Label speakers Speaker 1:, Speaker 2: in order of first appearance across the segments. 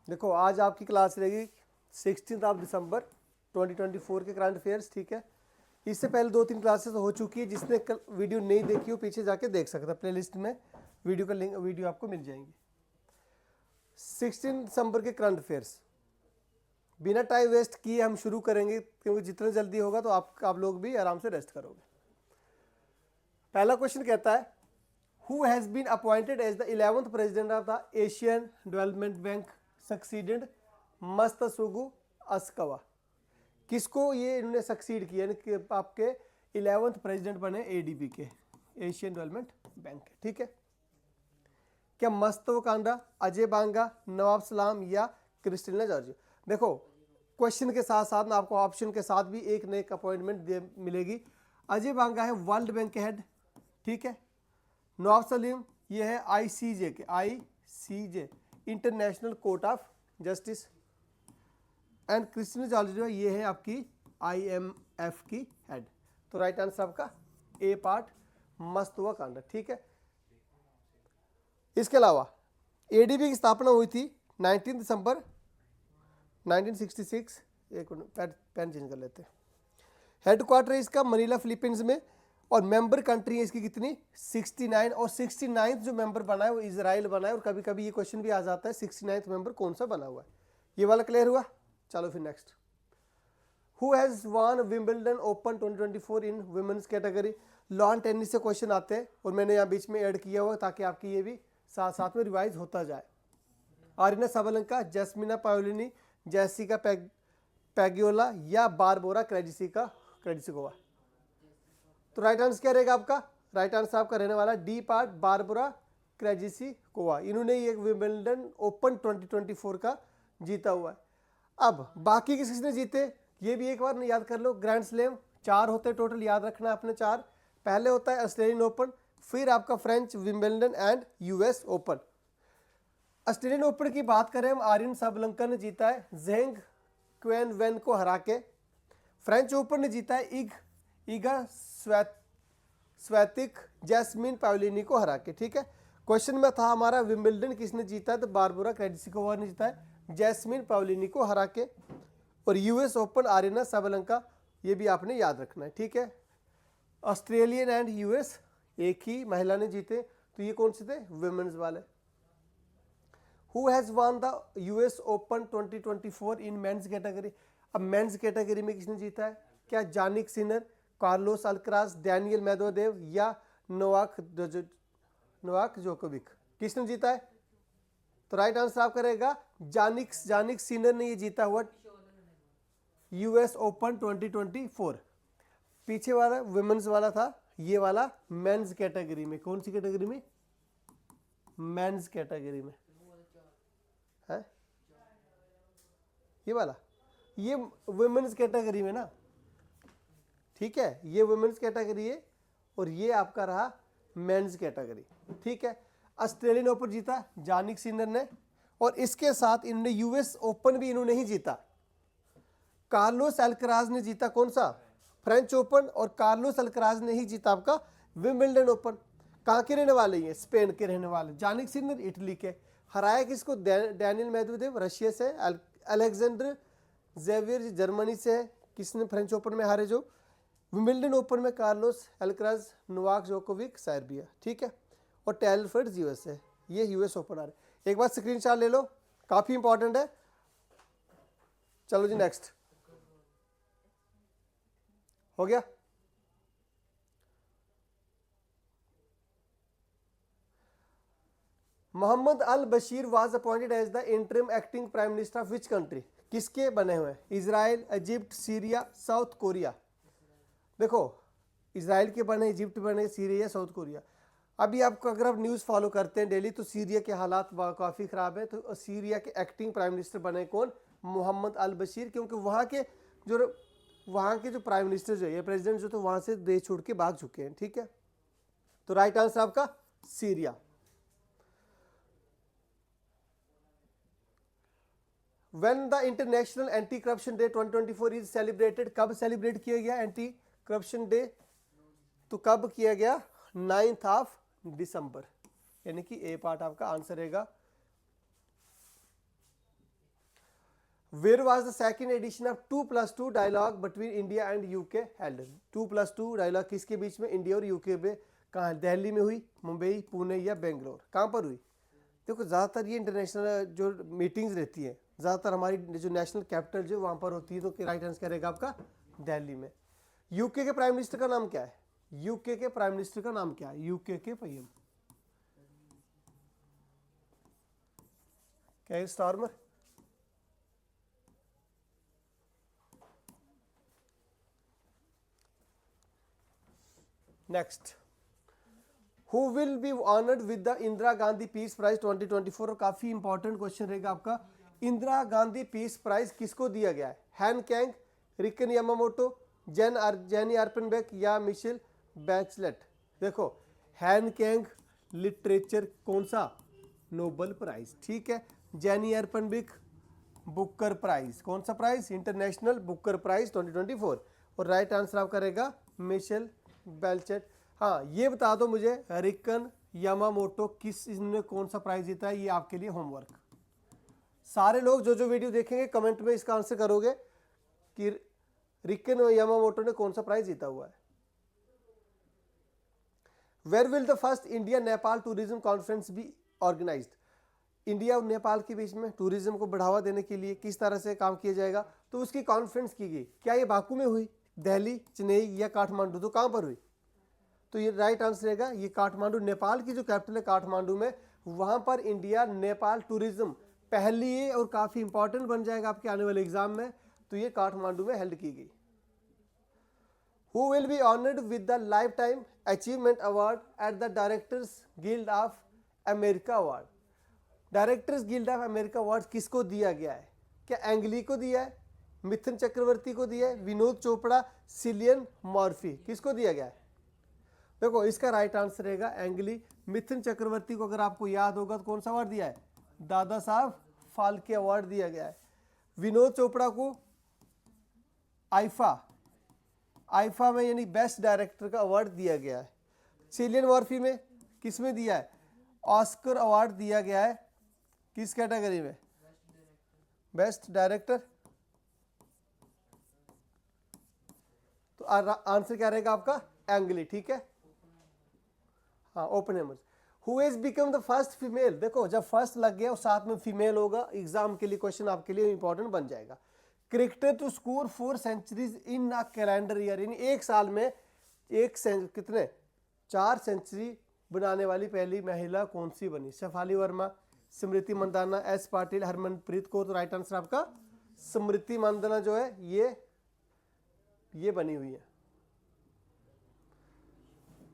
Speaker 1: देखो आज आपकी क्लास रहेगी 16 दिसंबर 2024 के करंट अफेयर्स, ठीक है। इससे पहले 2-3 क्लासेस हो चुकी है, जिसने कल वीडियो नहीं देखी हो पीछे जाके देख सकता है, प्ले लिस्ट में वीडियो का लिंक, वीडियो आपको मिल जाएंगी। 16 दिसंबर के करंट अफेयर्स बिना टाइम वेस्ट किए हम शुरू करेंगे, क्योंकि जितना जल्दी होगा तो आप लोग भी आराम से रेस्ट करोगे। पहला क्वेश्चन कहता है, Who has been appointed as the 11th president of the Asian Development Bank succeeded मस्तसुगु अस्कवा। किसको ये इन्होंने सक्सीड किया, यानी कि आपके 11th प्रेसिडेंट बने एडीबी के, एशियन डेवलपमेंट बैंक के, ठीक है। क्या मस्तवकांडा, अजय बांगा, नवाब सलाम या क्रिस्टिना जॉर्ज। देखो क्वेश्चन के साथ साथ ना आपको ऑप्शन के साथ भी एक नई अपॉइंटमेंट मिलेगी। अजय बांगा है वर्ल्ड बैंक के हेड, ठीक है। नवाब सलीम ये है आईसीजे के, ICJ international court of justice. And Christina George जो है ये है आपकी आईएमएफ की हेड। तो राइट आंसर आपका ए पार्ट मस्तवकांडा, ठीक है। इसके अलावा एडीबी की स्थापना हुई थी 19 दिसंबर 1966। एक पेन चेंज कर लेते हैं। हेडक्वार्टर इसका मनीला फिलीपींस में, और मेंबर कंट्री है इसकी कितनी 69, और 69 जो मेंबर बना है वो इजराइल बना है। और कभी कभी ये क्वेश्चन भी आ जाता है 69 मेंबर कौन सा बना हुआ है। ये वाला क्लियर हुआ। चलो फिर next, who has won Wimbledon open 2024 in women's category. Lawn tennis से क्वेश्चन आते हैं और मैंने यहाँ बीच में ऐड किया हुआ ताकि आपकी ये भी साथ साथ में रिवाइज होता जाए। आरिना साबालेंका, जैस्मिना पायोलिनी, जैसिका पैगियोला या बारबोरा क्रेजिसिकोवा। तो राइट आंसर क्या रहेगा आपका, राइट आंसर आपका रहने वाला डी पार्ट बारबोरा क्रेजिसिकोवा। इन्होंने ये विंबलडन ओपन 2024 का जीता हुआ है। अब बाकी किसने जीते ये भी एक बार याद कर लो। ग्रैंड स्लैम 4 होते हैं टोटल, याद रखना आपने 4। पहले होता है ऑस्ट्रेलियन ओपन, फिर आपका French Wimbledon and US open. Australian open की बात करें हम, आर्यन साबालेंका ने जीता है जेंग क्वेन वेन को हरा के। फ्रेंच ओपन ने जीता है ईगा स्वेतिक जैस्मिन पायोलिनी को हरा के, ठीक है। क्वेश्चन में था हमारा विंबलडन किसने जीता है, तो बारबोरा क्रेजिसिकोवा ने जीता है जैस्मिन पायोलिनी को हरा के। और यूएस ओपन आरिना साबालेंका, ये भी आपने याद रखना है, ठीक है। ऑस्ट्रेलियन एंड यूएस एक ही महिला ने जीते, तो ये कौन से थे वुमेन्स वाले। Who has won the US open 2024 in men's category. अब मेंस कैटेगरी में किसने जीता है, क्या Jannik Sinner, Carlos Alcaraz, Daniel Medvedev या नोवाक जोकोविक। किसने जीता है, तो राइट आंसर आपका रहेगा जानिक सिनर ने ये जीता हुआ यूएस ओपन 2024। पीछे वाला वुमेन्स वाला था, ये वाला मेंस कैटेगरी में। कौन सी कैटेगरी में, मेंस कैटेगरी में है ये वाला, ये वुमेन्स कैटेगरी में ना, ठीक है। ये वुमेन्स कैटेगरी है और ये आपका रहा मेंस कैटेगरी, ठीक है। ऑस्ट्रेलियन ओपन जीता जानिक सिनर ने, और इसके साथ इन्होंने यूएस ओपन भी इन्होंने ही जीता। कार्लोस अल्कराज ने जीता कौन सा, फ्रेंच ओपन, और कार्लोस अल्कराज ने ही जीता आपका विंबलडन ओपन। कहाँ के रहने वाले हैं, स्पेन के रहने वाले। जानिक सिनर इटली के, हराया किसको, डैनियल मेदवेदेव रशिया से, अलेक्जेंडर जेवियर जर्मनी से, किसने फ्रेंच ओपन में हारे जो। विंबलडन ओपन में Carlos Alcaraz, Novak Djokovic Serbia, ठीक है। और टेलफर्ड यूएसए, ये यूएस ओपन आ रहे। एक बार स्क्रीनशॉट ले लो, काफी इंपॉर्टेंट है। चलो जी नेक्स्ट, हो गया। Mohammed al Bashir was appointed as the interim acting prime minister of which country. किसके बने हुए हैं, Israel, Egypt, Syria, South Korea. देखो इजराइल के बने, इजिप्ट बने, सीरिया, साउथ कोरिया। अभी आपको अगर आप न्यूज़ फॉलो करते हैं डेली, तो सीरिया के हालात काफ़ी ख़राब है। तो सीरिया के एक्टिंग प्राइम मिनिस्टर बने कौन, मोहम्मद अल बशीर। क्योंकि वहाँ के जो प्राइम मिनिस्टर जो है, प्रेसिडेंट जो, तो वहाँ से देश छोड़ के भाग चुके हैं, ठीक है। तो राइट आंसर आपका Syria. When the international anti corruption day 2024 is celebrated, कब सेलिब्रेट किया गया एंटी करप्शन डे, तो कब किया गया, 9 दिसंबर, यानी कि ए पार्ट आपका आंसर रहेगा where was the second edition of 2+2 dialogue between India and UK held? 2+2 dialogue किसके बीच में, इंडिया और यूके में? कहाँ, दिल्ली में हुई, मुंबई, पुणे या बेंगलोर, कहाँ पर हुई? देखो ज़्यादातर ये इंटरनेशनल जो मीटिंग्स रहती हैं ज़्यादातर हमारी जो नेशनल कैपिटल जो वहाँ पर होती है, तो राइट आंसर क्या रहेगा आपका, दिल्ली में। यूके के प्राइम मिनिस्टर का नाम क्या है? यूके के प्राइम मिनिस्टर का नाम क्या है? यूके के पीएम क्या है? Starmer. Next, who will be honoured with the Indira Gandhi peace prize 2024? और काफी इंपॉर्टेंट क्वेश्चन रहेगा आपका, इंदिरा गांधी पीस प्राइज किसको दिया गया है? हैन कैंग, रिकन यामामोटो, जेनी आर्पेनबेक या मिशेल बैचलेट? देखो, हैन कैंग लिटरेचर कौन सा, नोबल प्राइज, ठीक है। जेनी आर्पेनबेक बुकर प्राइज, कौन सा प्राइज, इंटरनेशनल बुकर प्राइज 2024। और राइट आंसर आपका रहेगा मिशेल बैचलेट। हाँ, ये बता दो मुझे, रिकन यामामोटो किस ने कौन सा प्राइज जीता है? ये आपके लिए होमवर्क। सारे लोग जो जो वीडियो देखेंगे कमेंट में इसका आंसर करोगे कि रिकन यामामोटो ने कौन सा प्राइज जीता हुआ है। Where will the first India Nepal tourism conference be organised? India और नेपाल के बीच में टूरिज्म को बढ़ावा देने के लिए किस तरह से काम किया जाएगा? तो उसकी कॉन्फ्रेंस की गई, क्या ये बाकू में हुई, दिल्ली, चेन्नई या काठमांडू? तो कहाँ पर हुई? तो ये राइट आंसर रहेगा, ये काठमांडू, नेपाल की जो कैपिटल है काठमांडू में, वहां पर इंडिया नेपाल टूरिज्म पहली और काफी इंपॉर्टेंट बन जाएगा आपके आने वाले एग्जाम में। तो ये काठमांडू में हेल्ड की गई। Who will be honoured with the life time achievement award at the directors guild of America award? Directors guild of America award किसको दिया गया है? क्या एंगली को दिया है, मिथुन चक्रवर्ती को दिया है, विनोद चोपड़ा, सिलियन मॉर्फी, किसको दिया गया है? देखो, इसका राइट आंसर रहेगा एंगली। मिथुन चक्रवर्ती को अगर आपको याद होगा तो कौन सा अवार्ड दिया है? दादा साहब फाल्के अवार्ड दिया गया है। विनोद चोपड़ा को आईफा में यानी बेस्ट डायरेक्टर का अवार्ड दिया गया है। सिलियन मॉर्फी में किस में दिया है? ऑस्कर अवार्ड दिया गया है, किस कैटेगरी में? Best director. तो आंसर क्या रहेगा आपका? एंगली, ठीक है। हाँ, Oppenheimer. Who is become the first female? देखो, जब फर्स्ट लग गया और साथ में फीमेल होगा, एग्जाम के लिए क्वेश्चन आपके लिए इंपॉर्टेंट बन जाएगा। Cricketer to score 4 centuries in a calendar year, यानी एक साल में कितने 4 सेंचुरी बनाने वाली पहली महिला कौन सी बनी? शेफाली वर्मा, स्मृति मंदाना, एस पाटिल, हरमनप्रीत कौर। तो राइट आंसर आपका स्मृति मंदाना जो है ये बनी हुई है।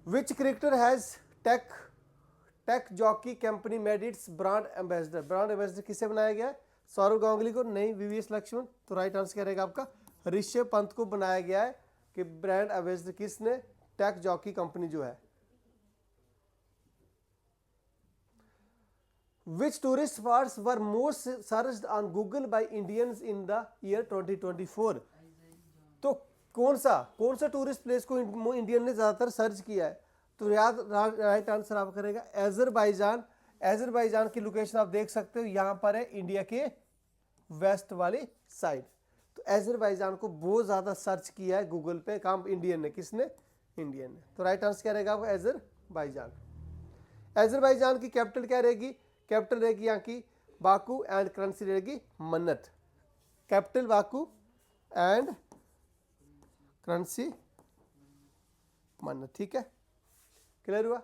Speaker 1: Which cricketer has take Jockey company made its brand ambassador? Brand ambassador किसे बनाया गया है? सौरव गांगुली को? नहीं, वीवीएस लक्ष्मण। तो राइट आंसर क्या रहेगा आपका? ऋषभ पंत को बनाया गया है कि ब्रांड एम्बेसडर किसने? टेक जॉकी कंपनी जो है। Which tourist spots were most searched on Google by Indians in the year 2024? तो कौन सा टूरिस्ट प्लेस को इंडियन ने ज्यादातर सर्च किया है? तो याद, राइट आंसर आप करेगा अजरबैजान। अजरबैजान की लोकेशन आप देख सकते हो, यहां पर है इंडिया के वेस्ट वाली साइड। तो अजरबैजान को बहुत ज्यादा सर्च किया है गूगल पे, काम इंडियन ने, किसने? इंडियन ने। तो राइट आंसर क्या रहेगा आपका? अजरबैजान। अजरबैजान की कैपिटल क्या रहेगी? कैपिटल रहेगी यहाँ की बाकू एंड करेंसी रहेगी मन्नत। कैपिटल बाकू एंड करेंसी मन्नत, ठीक है, क्लियर हुआ?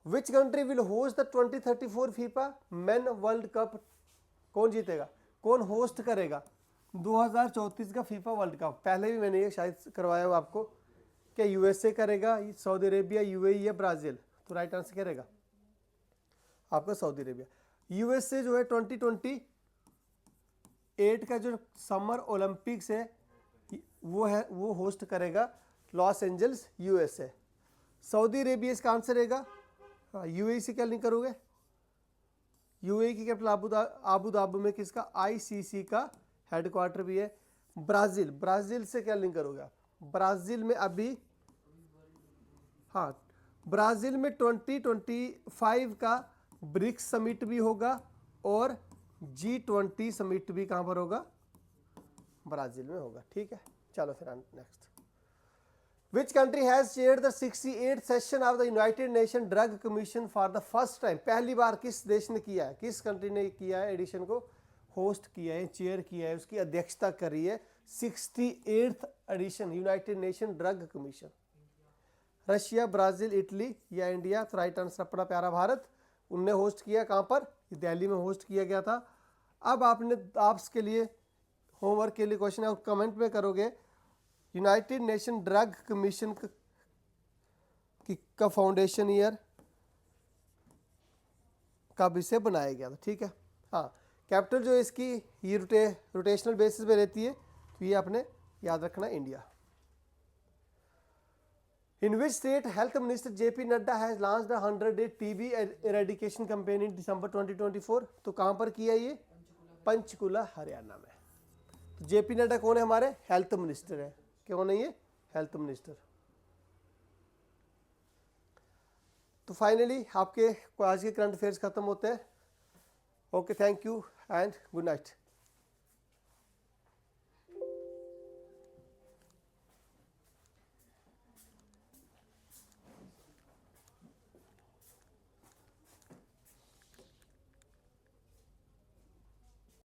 Speaker 1: Which country will host the 2034 FIFA main world cup? कौन जीतेगा, कौन होस्ट करेगा 2034 का फीफा वर्ल्ड कप? पहले भी मैंने ये शायद करवाया हो आपको। क्या यूएसए करेगा, सऊदी अरेबिया, यूएई या ब्राजील? तो राइट आंसर क्या रहेगा आपका? Saudi Arabia. यूएसए जो है 2028 का जो समर ओलंपिक्स है वो होस्ट करेगा Los Angeles, USA. Saudi Arabia इसका आंसर रहेगा। यूएई से क्या लिंक करोगे? यूएई की कैपिटल आबू धाबी में किसका? आईसीसी का हेडक्वार्टर भी है। ब्राजील से क्या लिंक करोगे? ब्राजील में अभी, हाँ, ब्राजील में 2025 का ब्रिक्स समिट भी होगा और G20 समिट भी कहाँ पर होगा? ब्राज़ील में होगा। ठीक है, चलो फिर next. Which country has chaired the 68th session of the United Nations Drug Commission for the first time? पहली बार किस देश ने किया है, किस कंट्री ने किया है एडिशन को होस्ट किया है, चेयर किया है, उसकी अध्यक्षता कर रही है 68th edition United Nation drug commission? Russia, Brazil, Italy या इंडिया? तो राइट आंसर अपना प्यारा भारत, उनने होस्ट किया। कहाँ पर? दिल्ली में होस्ट किया गया था। अब आपके लिए होमवर्क के लिए क्वेश्चन है, कमेंट में करोगे यूनाइटेड नेशन ड्रग कमीशन का फाउंडेशन ईयर कब इसे बनाया गया था? ठीक है, हाँ, कैपिटल जो इसकी ये रोटेशनल बेसिस पे रहती है, तो ये आपने याद रखना, India. In which state health minister JP Nadda has launched 100-day TB eradication campaign in December 2024? तो कहाँ पर किया ये? पंचकुला, हरियाणा में। तो JP नड्डा कौन है? हमारे हेल्थ मिनिस्टर है। क्यों नहीं है? Health minister. तो फाइनली आपके आज के करंट अफेयर्स खत्म होते हैं। Okay, thank you and good night.